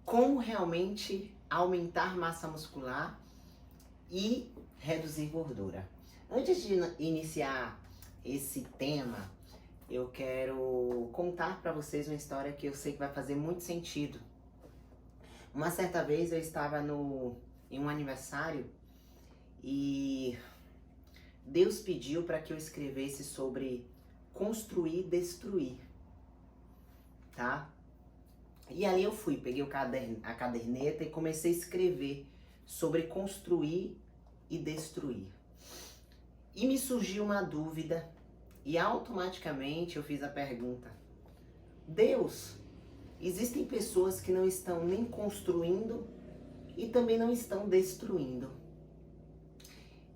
como realmente aumentar massa muscular e reduzir gordura. Antes de iniciar esse tema, eu quero contar para vocês uma história que eu sei que vai fazer muito sentido. Uma certa vez eu estava em um aniversário e Deus pediu para que eu escrevesse sobre construir e destruir, tá? E aí eu fui, peguei a caderneta e comecei a escrever sobre construir e destruir. E me surgiu uma dúvida e automaticamente eu fiz a pergunta: Deus, existem pessoas que não estão nem construindo e também não estão destruindo.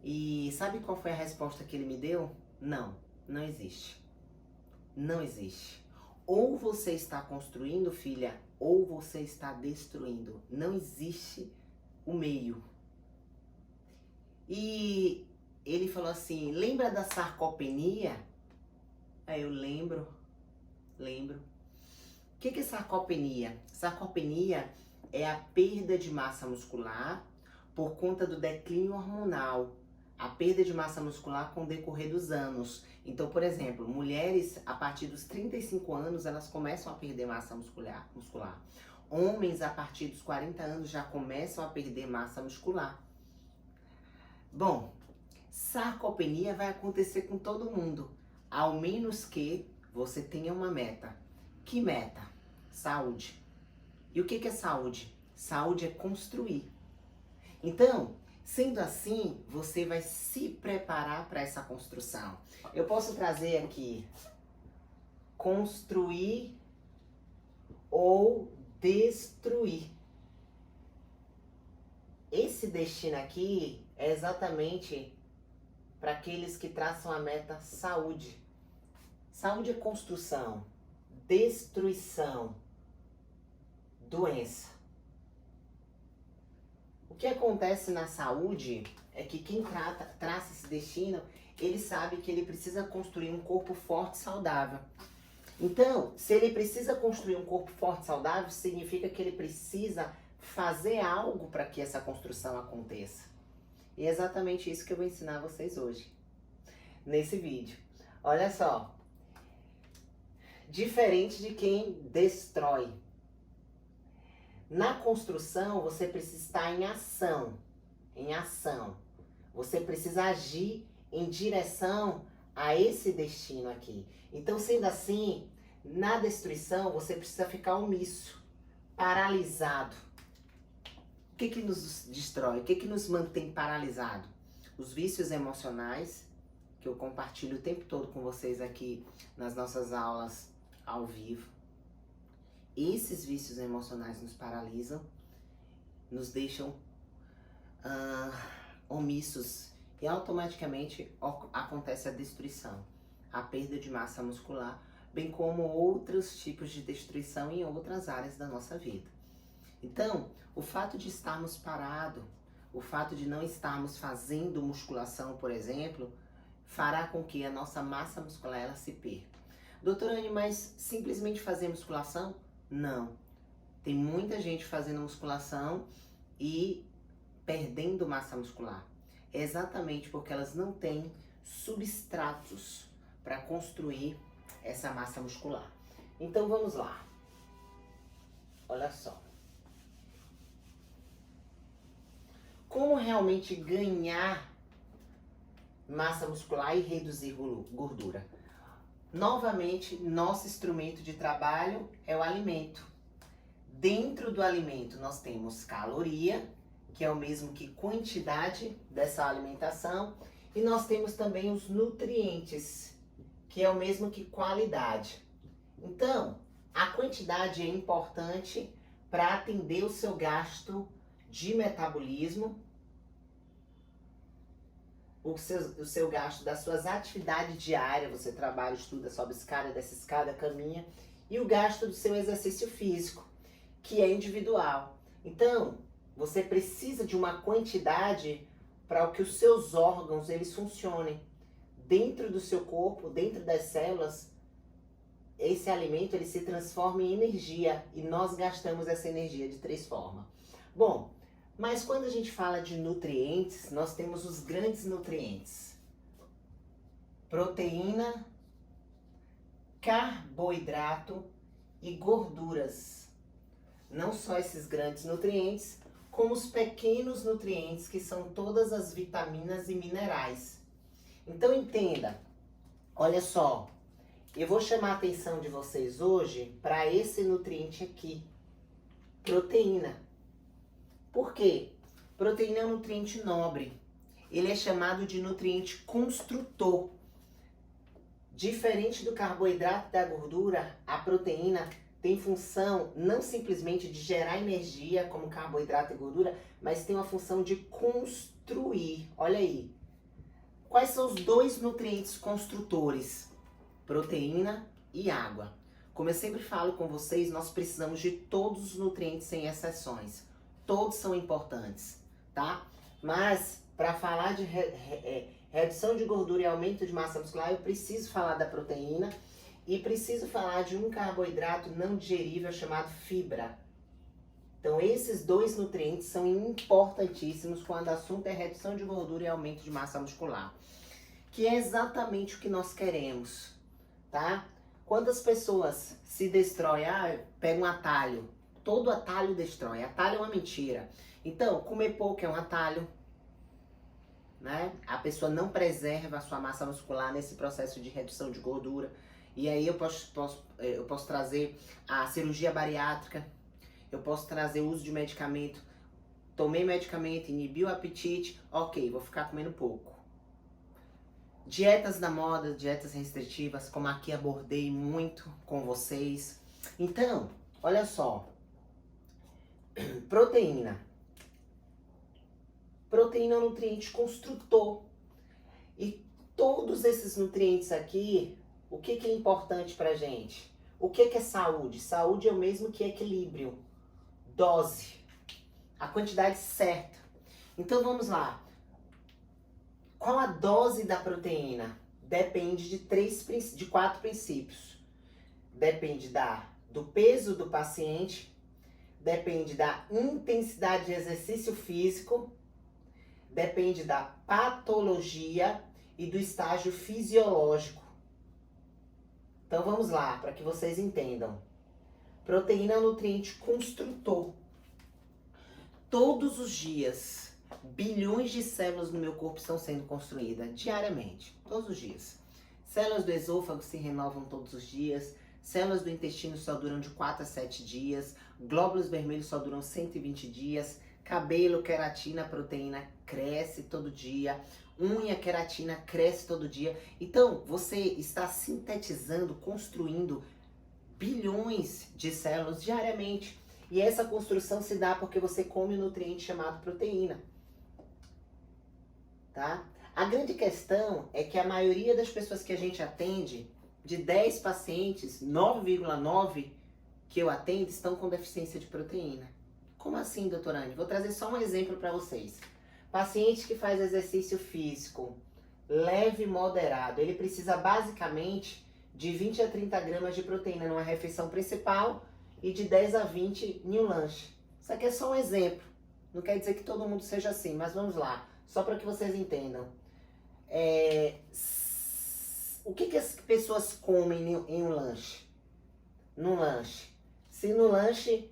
E sabe qual foi a resposta que ele me deu? Não, não existe. Não existe. Ou você está construindo, filha, ou você está destruindo. Não existe o meio. E ele falou assim: lembra da sarcopenia? Aí eu lembro. O que é sarcopenia? Sarcopenia é a perda de massa muscular por conta do declínio hormonal. A perda de massa muscular com o decorrer dos anos. Então, por exemplo, mulheres a partir dos 35 anos, elas começam a perder massa muscular. Homens a partir dos 40 anos já começam a perder massa muscular. Bom, sarcopenia vai acontecer com todo mundo, ao menos que você tenha uma meta. Que meta? Saúde. E o que é saúde? Saúde é construir. Então, sendo assim, você vai se preparar para essa construção. Eu posso trazer aqui construir ou destruir. Esse destino aqui é exatamente para aqueles que traçam a meta saúde. Saúde é construção, destruição, doença. O que acontece na saúde é que quem traça esse destino, ele sabe que ele precisa construir um corpo forte e saudável. Então, se ele precisa construir um corpo forte e saudável, significa que ele precisa fazer algo para que essa construção aconteça. E é exatamente isso que eu vou ensinar vocês hoje, nesse vídeo. Olha só, diferente de quem destrói. Na construção, você precisa estar em ação. Você precisa agir em direção a esse destino aqui. Então, sendo assim, na destruição, você precisa ficar omisso, paralisado. O que nos destrói? O que nos mantém paralisado? Os vícios emocionais, que eu compartilho o tempo todo com vocês aqui nas nossas aulas ao vivo. Esses vícios emocionais nos paralisam, nos deixam omissos e automaticamente acontece a destruição, a perda de massa muscular, bem como outros tipos de destruição em outras áreas da nossa vida. Então, o fato de estarmos parados, o fato de não estarmos fazendo musculação, por exemplo, fará com que a nossa massa muscular ela se perca. Doutora Anne, mas simplesmente fazer musculação? Não. Tem muita gente fazendo musculação e perdendo massa muscular. É exatamente porque elas não têm substratos para construir essa massa muscular. Então vamos lá. Olha só. Como realmente ganhar massa muscular e reduzir gordura? Novamente, nosso instrumento de trabalho é o alimento. Dentro do alimento nós temos caloria, que é o mesmo que quantidade dessa alimentação, e nós temos também os nutrientes, que é o mesmo que qualidade. Então, a quantidade é importante para atender o seu gasto de metabolismo, o seu gasto das suas atividades diárias, você trabalha, estuda, sobe escada, desce escada, caminha, e o gasto do seu exercício físico, que é individual. Então, você precisa de uma quantidade para que os seus órgãos eles funcionem dentro do seu corpo, dentro das células. esse alimento ele se transforma em energia e nós gastamos essa energia de 3 formas. Bom, mas quando a gente fala de nutrientes, nós temos os grandes nutrientes: proteína, carboidrato e gorduras. Não só esses grandes nutrientes, como os pequenos nutrientes, que são todas as vitaminas e minerais. Então entenda, olha só, eu vou chamar a atenção de vocês hoje para esse nutriente aqui, proteína. Por quê? Proteína é um nutriente nobre. Ele é chamado de nutriente construtor. Diferente do carboidrato e da gordura, a proteína tem função não simplesmente de gerar energia, como carboidrato e gordura, mas tem uma função de construir. Olha aí. Quais são os 2 nutrientes construtores? Proteína e água. Como eu sempre falo com vocês, nós precisamos de todos os nutrientes sem exceções. Todos são importantes, tá? Mas, para falar de redução de gordura e aumento de massa muscular, eu preciso falar da proteína e preciso falar de um carboidrato não digerível chamado fibra. Então, esses 2 nutrientes são importantíssimos quando o assunto é redução de gordura e aumento de massa muscular, que é exatamente o que nós queremos, tá? Quantas pessoas se destroem, pega um atalho, todo atalho destrói, atalho é uma mentira. Então, comer pouco é um atalho, né? A pessoa não preserva a sua massa muscular nesse processo de redução de gordura. E aí eu posso trazer a cirurgia bariátrica, eu posso trazer o uso de medicamento. Tomei medicamento, inibiu o apetite, ok, vou ficar comendo pouco. Dietas da moda, dietas restritivas, como aqui abordei muito com vocês. Então, olha só. Proteína. Proteína é um nutriente construtor. E todos esses nutrientes aqui, o que é importante pra gente? O que é saúde? Saúde é o mesmo que equilíbrio. Dose. A quantidade certa. Então vamos lá. Qual a dose da proteína? Depende de 4 princípios. Depende do peso do paciente, depende da intensidade de exercício físico, depende da patologia e do estágio fisiológico. Então vamos lá, para que vocês entendam. Proteína é um nutriente construtor. Todos os dias, bilhões de células no meu corpo estão sendo construídas diariamente, todos os dias. Células do esôfago se renovam todos os dias, células do intestino só duram de 4 a 7 dias, glóbulos vermelhos só duram 120 dias, cabelo, queratina, proteína cresce todo dia, unha, queratina cresce todo dia. Então, você está sintetizando, construindo bilhões de células diariamente. E essa construção se dá porque você come um nutriente chamado proteína. Tá? A grande questão é que a maioria das pessoas que a gente atende, de 10 pacientes, 9,9 que eu atendo estão com deficiência de proteína. Como assim, doutora Anne? Vou trazer só um exemplo para vocês. Paciente que faz exercício físico leve e moderado, ele precisa basicamente de 20 a 30 gramas de proteína numa refeição principal e de 10 a 20 em um lanche. Isso aqui é só um exemplo. Não quer dizer que todo mundo seja assim, mas vamos lá. Só para que vocês entendam. O que as pessoas comem em um lanche? Num lanche. Se no lanche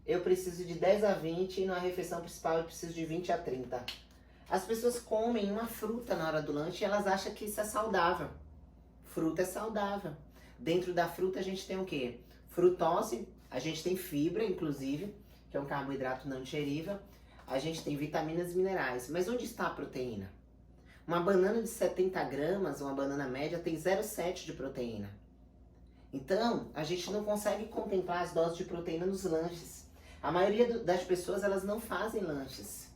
eu preciso de 10 a 20 e na refeição principal eu preciso de 20 a 30. As pessoas comem uma fruta na hora do lanche e elas acham que isso é saudável. Fruta é saudável. Dentro da fruta a gente tem o quê? Frutose, a gente tem fibra, inclusive, que é um carboidrato não digerível. A gente tem vitaminas e minerais. Mas onde está a proteína? Uma banana de 70 gramas, uma banana média, tem 0,7 de proteína. Então, a gente não consegue contemplar as doses de proteína nos lanches. A maioria das pessoas, elas não fazem lanches.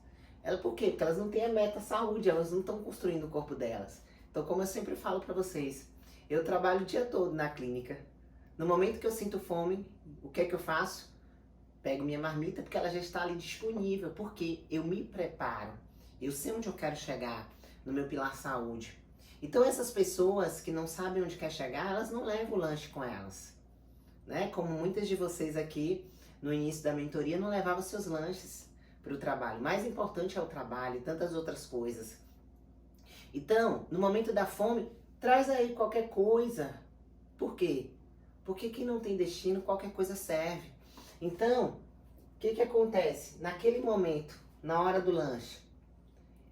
Por quê? Porque elas não têm a meta saúde, elas não estão construindo o corpo delas. Então, como eu sempre falo para vocês, eu trabalho o dia todo na clínica. No momento que eu sinto fome, o que é que eu faço? Pego minha marmita, porque ela já está ali disponível, porque eu me preparo. Eu sei onde eu quero chegar no meu pilar saúde. Então essas pessoas que não sabem onde quer chegar, elas não levam o lanche com elas, né? Como muitas de vocês aqui no início da mentoria não levavam seus lanches para o trabalho. Mais importante é o trabalho e tantas outras coisas. Então, no momento da fome, traz aí qualquer coisa. Por quê? Porque quem não tem destino, qualquer coisa serve. Então, o que acontece? Naquele momento, na hora do lanche,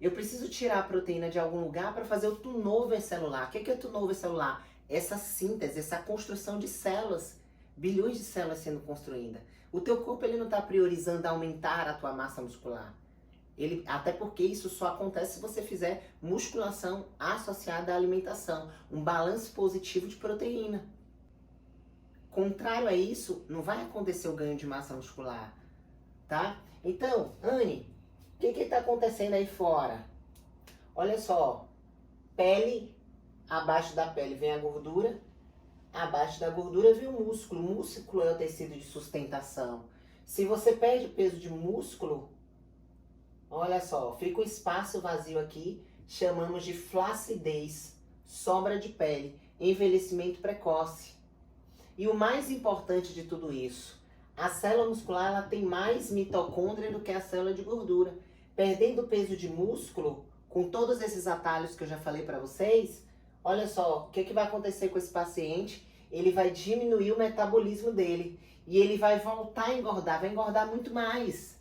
eu preciso tirar a proteína de algum lugar para fazer o turnover celular. O que é turnover celular? Essa síntese, essa construção de células, bilhões de células sendo construídas. O teu corpo ele não está priorizando aumentar a tua massa muscular. Até porque isso só acontece se você fizer musculação associada à alimentação. Um balanço positivo de proteína. Contrário a isso, não vai acontecer o ganho de massa muscular, tá? Então, Anne, o que está acontecendo aí fora? Olha só, pele, abaixo da pele vem a gordura, abaixo da gordura vem o músculo. O músculo é o tecido de sustentação. Se você perde peso de músculo, olha só, fica um espaço vazio aqui, chamamos de flacidez, sobra de pele, envelhecimento precoce. E o mais importante de tudo isso, a célula muscular ela tem mais mitocôndria do que a célula de gordura. Perdendo peso de músculo, com todos esses atalhos que eu já falei para vocês, olha só, o que vai acontecer com esse paciente? Ele vai diminuir o metabolismo dele e ele vai voltar a engordar, vai engordar muito mais.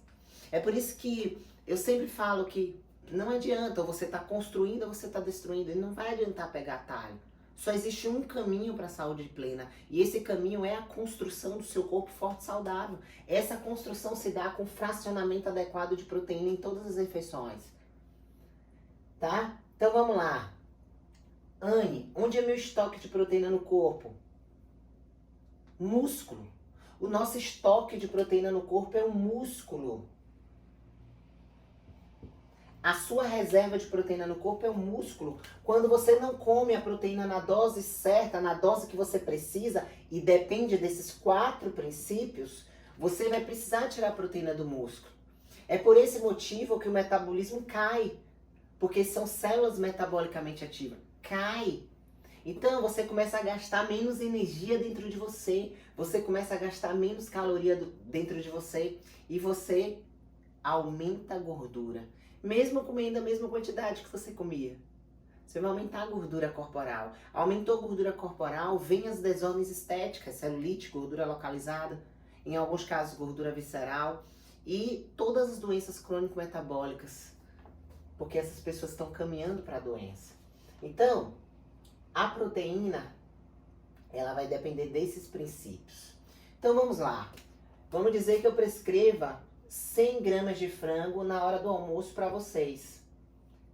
É por isso que eu sempre falo que não adianta, ou você está construindo ou você está destruindo, e não vai adiantar pegar atalho. Só existe um caminho para a saúde plena, e esse caminho é a construção do seu corpo forte e saudável. Essa construção se dá com fracionamento adequado de proteína em todas as refeições. Tá? Então vamos lá. Anne, onde é meu estoque de proteína no corpo? Músculo. O nosso estoque de proteína no corpo é o músculo. A sua reserva de proteína no corpo é o músculo. Quando você não come a proteína na dose certa, na dose que você precisa, e depende desses 4 princípios, você vai precisar tirar a proteína do músculo. É por esse motivo que o metabolismo cai, porque são células metabolicamente ativas. Cai. Então você começa a gastar menos energia dentro de você, você começa a gastar menos caloria dentro de você e você aumenta a gordura. Mesmo comendo a mesma quantidade que você comia. Você vai aumentar a gordura corporal. Aumentou a gordura corporal, vem as desordens estéticas, celulite, gordura localizada, em alguns casos gordura visceral e todas as doenças crônico-metabólicas, porque essas pessoas estão caminhando para a doença. Então, a proteína, ela vai depender desses princípios. Então vamos lá. Vamos dizer que eu prescreva 100 gramas de frango na hora do almoço para vocês.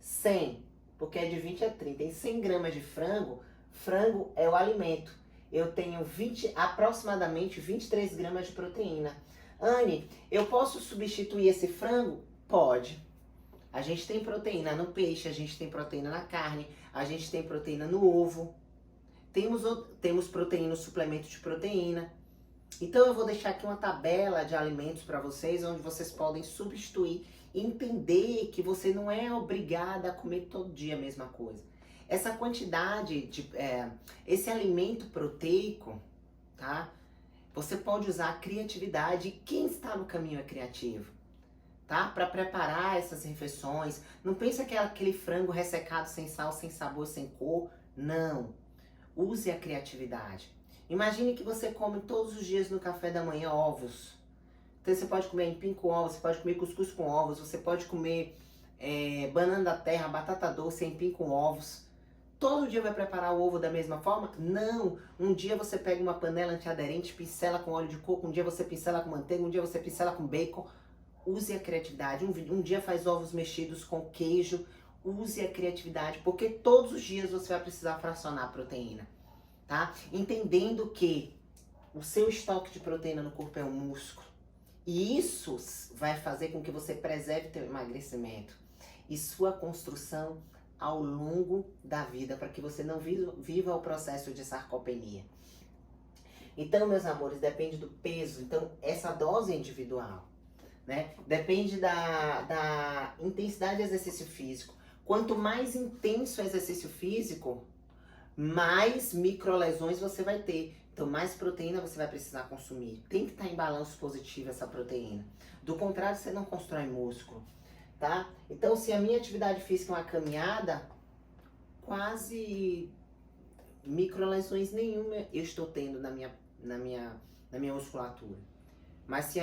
100, porque é de 20 a 30. Em 100 gramas de frango, frango é o alimento. Eu tenho aproximadamente 23 gramas de proteína. Anne, eu posso substituir esse frango? Pode. A gente tem proteína no peixe, a gente tem proteína na carne, a gente tem proteína no ovo. Temos proteína no suplemento de proteína. Então eu vou deixar aqui uma tabela de alimentos para vocês, onde vocês podem substituir e entender que você não é obrigada a comer todo dia a mesma coisa. Essa quantidade esse alimento proteico, tá? Você pode usar a criatividade. Quem está no caminho é criativo, tá? Para preparar essas refeições. Não pensa que é aquele frango ressecado sem sal, sem sabor, sem cor. Não. Use a criatividade. Imagine que você come todos os dias no café da manhã ovos. Então você pode comer empim com ovos, você pode comer cuscuz com ovos, você pode comer banana da terra, batata doce, empim com ovos. Todo dia vai preparar o ovo da mesma forma? Não! Um dia você pega uma panela antiaderente, pincela com óleo de coco, um dia você pincela com manteiga, um dia você pincela com bacon. Use a criatividade. Um dia faz ovos mexidos com queijo. Use a criatividade, porque todos os dias você vai precisar fracionar a proteína. Tá? Entendendo que o seu estoque de proteína no corpo é o músculo. E isso vai fazer com que você preserve seu emagrecimento e sua construção ao longo da vida, para que você não viva o processo de sarcopenia. Então, meus amores, depende do peso. Então, essa dose é individual, né? Depende da intensidade de exercício físico. Quanto mais intenso o exercício físico, mais microlesões você vai ter. Então, mais proteína você vai precisar consumir. Tem que estar em balanço positivo essa proteína. Do contrário, você não constrói músculo, tá? Então, se a minha atividade física é uma caminhada, quase microlesões nenhuma eu estou tendo na minha musculatura. Mas se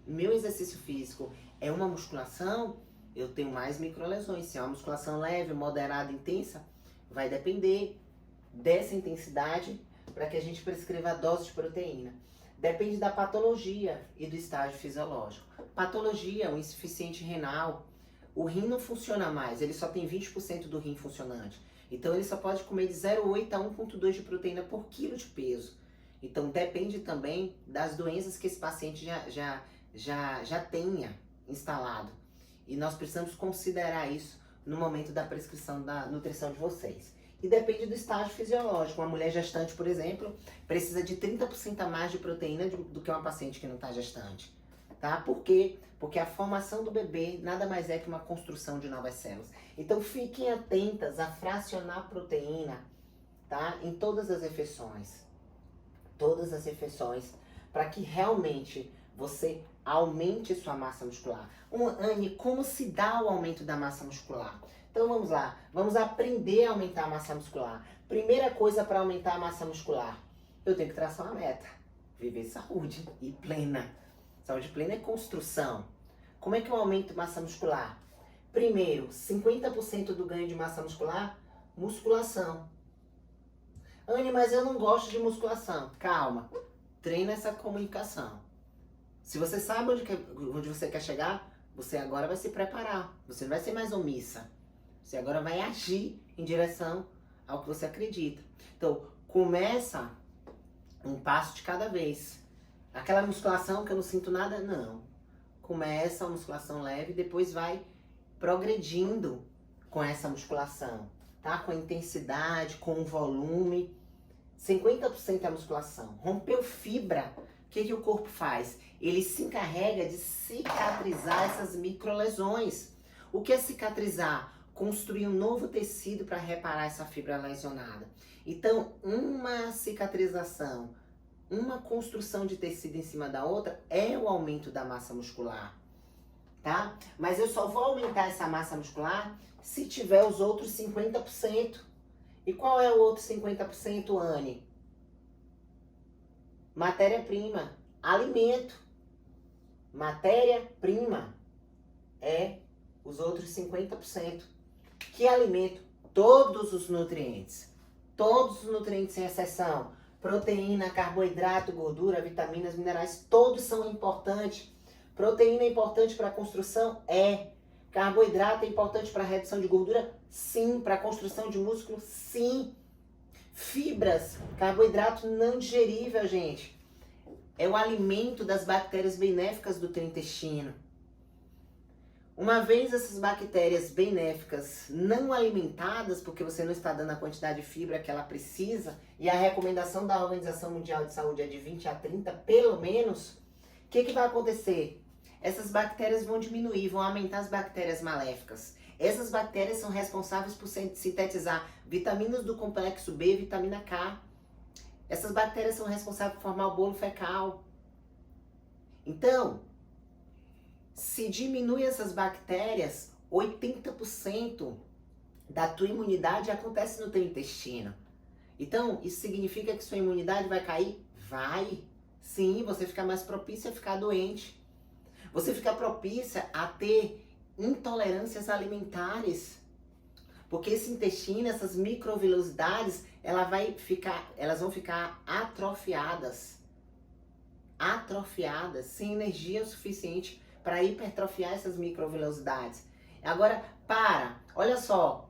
meu exercício físico é uma musculação, eu tenho mais microlesões. Se é uma musculação leve, moderada, intensa, vai depender dessa intensidade para que a gente prescreva a dose de proteína. Depende da patologia e do estágio fisiológico. Patologia, um insuficiente renal, o rim não funciona mais, ele só tem 20% do rim funcionante. Então ele só pode comer de 0,8 a 1,2 de proteína por quilo de peso. Então depende também das doenças que esse paciente já tenha instalado. E nós precisamos considerar isso no momento da prescrição da nutrição de vocês. E depende do estágio fisiológico. Uma mulher gestante, por exemplo, precisa de 30% a mais de proteína do que uma paciente que não está gestante. Tá? Por quê? Porque a formação do bebê nada mais é que uma construção de novas células. Então fiquem atentas a fracionar proteína, tá? Em todas as refeições. Todas as refeições, para que realmente você aumente sua massa muscular. Anne, como se dá o aumento da massa muscular? Então vamos lá, vamos aprender a aumentar a massa muscular. Primeira coisa para aumentar a massa muscular, eu tenho que traçar uma meta. Viver saúde e plena. Saúde plena é construção. Como é que eu aumento massa muscular? Primeiro, 50% do ganho de massa muscular, musculação. Anne, mas eu não gosto de musculação. Calma, treina essa comunicação. Se você sabe onde você quer chegar, você agora vai se preparar. Você não vai ser mais omissa. Você agora vai agir em direção ao que você acredita. Então, começa um passo de cada vez. Aquela musculação que eu não sinto nada, não. Começa uma musculação leve e depois vai progredindo com essa musculação, tá? Com a intensidade, com o volume. 50% é a musculação. Rompeu fibra, o que o corpo faz? Ele se encarrega de cicatrizar essas microlesões. O que é cicatrizar? Construir um novo tecido para reparar essa fibra lesionada. Então, uma cicatrização, uma construção de tecido em cima da outra é o aumento da massa muscular, tá? Mas eu só vou aumentar essa massa muscular se tiver os outros 50%. E qual é o outro 50%, Anne? Matéria-prima, alimento. Matéria-prima é os outros 50%. Que alimento? Todos os nutrientes. Todos os nutrientes sem exceção. Proteína, carboidrato, gordura, vitaminas, minerais, todos são importantes. Proteína é importante para a construção? É. Carboidrato é importante para a redução de gordura? Sim. Para a construção de músculo? Sim. Fibras, carboidrato não digerível, gente. É o alimento das bactérias benéficas do teu intestino. Uma vez essas bactérias benéficas não alimentadas, porque você não está dando a quantidade de fibra que ela precisa, e a recomendação da Organização Mundial de Saúde é de 20 a 30, pelo menos, o que vai acontecer? Essas bactérias vão diminuir, vão aumentar as bactérias maléficas. Essas bactérias são responsáveis por sintetizar vitaminas do complexo B e vitamina K. Essas bactérias são responsáveis por formar o bolo fecal. Então, se diminui essas bactérias, 80% da tua imunidade acontece no teu intestino. Então, isso significa que sua imunidade vai cair? Vai. Sim, você fica mais propícia a ficar doente. Você fica propícia a ter intolerâncias alimentares. Porque esse intestino, essas microvilosidades, elas vão ficar atrofiadas. Atrofiadas, sem energia suficiente para hipertrofiar essas microvilosidades. Agora, olha só,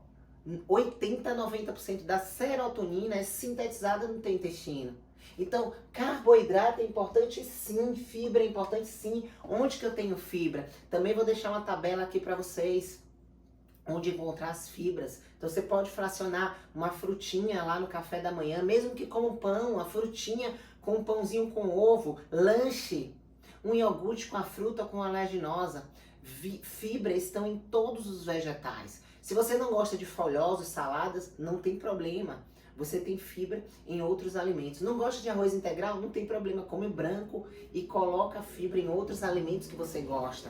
80 a 90% da serotonina é sintetizada no teu intestino. Então, carboidrato é importante sim, fibra é importante sim. Onde que eu tenho fibra? Também vou deixar uma tabela aqui para vocês, onde encontrar as fibras. Então você pode fracionar uma frutinha lá no café da manhã, mesmo que com um pão, uma frutinha com um pãozinho com ovo, lanche. Um iogurte com a fruta com alerginosa. Fibra estão em todos os vegetais. Se você não gosta de folhosos, saladas, não tem problema. Você tem fibra em outros alimentos. Não gosta de arroz integral? Não tem problema. Come branco e coloca fibra em outros alimentos que você gosta.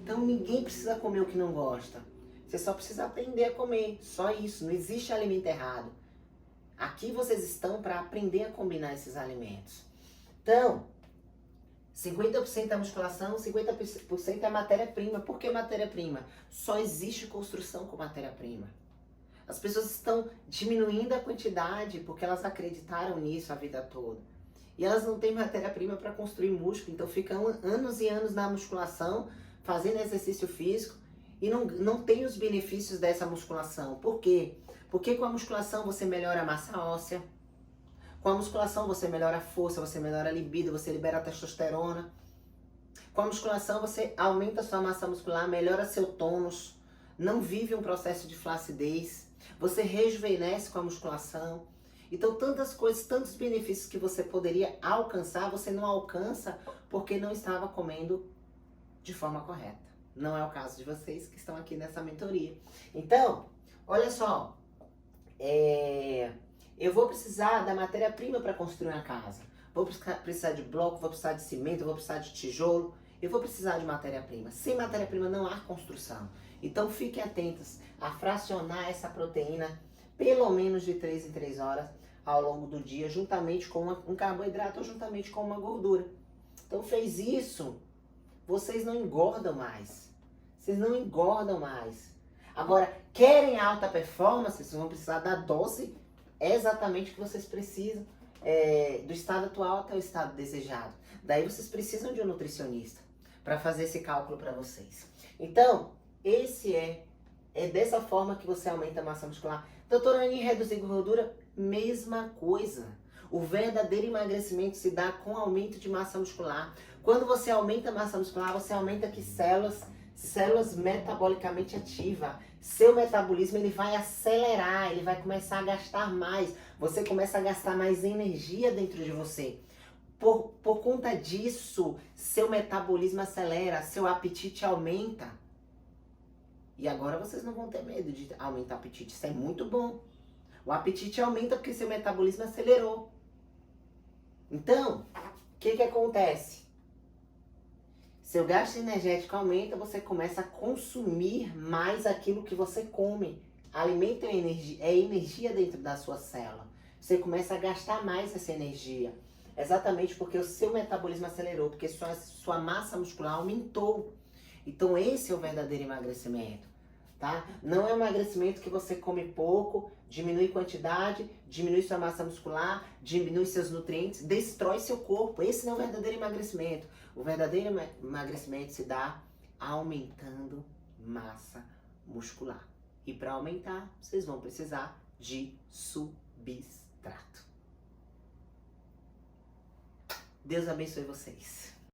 Então ninguém precisa comer o que não gosta. Você só precisa aprender a comer. Só isso. Não existe alimento errado. Aqui vocês estão para aprender a combinar esses alimentos. Então, 50% é musculação, 50% é matéria-prima. Por que matéria-prima? Só existe construção com matéria-prima. As pessoas estão diminuindo a quantidade porque elas acreditaram nisso a vida toda. E elas não têm matéria-prima para construir músculo, então ficam anos e anos na musculação, fazendo exercício físico e não tem os benefícios dessa musculação. Por quê? Porque com a musculação você melhora a massa óssea, com a musculação você melhora a força, você melhora a libido, você libera a testosterona. Com a musculação você aumenta a sua massa muscular, melhora seu tônus, não vive um processo de flacidez. Você rejuvenesce com a musculação. Então, tantas coisas, tantos benefícios que você poderia alcançar, você não alcança porque não estava comendo de forma correta. Não é o caso de vocês que estão aqui nessa mentoria. Então, olha só. Eu vou precisar da matéria-prima para construir uma casa. Vou precisar de bloco, vou precisar de cimento, vou precisar de tijolo. Eu vou precisar de matéria-prima. Sem matéria-prima não há construção. Então fiquem atentos a fracionar essa proteína pelo menos de 3 em 3 horas ao longo do dia, juntamente com um carboidrato ou juntamente com uma gordura. Então fez isso, vocês não engordam mais. Vocês não engordam mais. Agora, querem alta performance, vocês vão precisar da dose exatamente que vocês precisam, do estado atual até o estado desejado. Daí vocês precisam de um nutricionista para fazer esse cálculo para vocês. Então, esse é dessa forma que você aumenta a massa muscular. Doutora Aninha, reduzir gordura, mesma coisa. O verdadeiro emagrecimento se dá com aumento de massa muscular. Quando você aumenta a massa muscular, você aumenta que células metabolicamente ativas. Seu metabolismo ele vai acelerar, ele vai começar a gastar mais. Você começa a gastar mais energia dentro de você. Por conta disso, seu metabolismo acelera, seu apetite aumenta. E agora vocês não vão ter medo de aumentar o apetite. Isso é muito bom. O apetite aumenta porque seu metabolismo acelerou. Então, o que acontece? Seu gasto energético aumenta, você começa a consumir mais aquilo que você come. Alimento é energia dentro da sua célula. Você começa a gastar mais essa energia. Exatamente porque o seu metabolismo acelerou, porque sua massa muscular aumentou. Então esse é o verdadeiro emagrecimento, tá? Não é um emagrecimento que você come pouco, diminui quantidade, diminui sua massa muscular, diminui seus nutrientes, destrói seu corpo. Esse não é o verdadeiro emagrecimento. O verdadeiro emagrecimento se dá aumentando massa muscular. E para aumentar, vocês vão precisar de substrato. Deus abençoe vocês.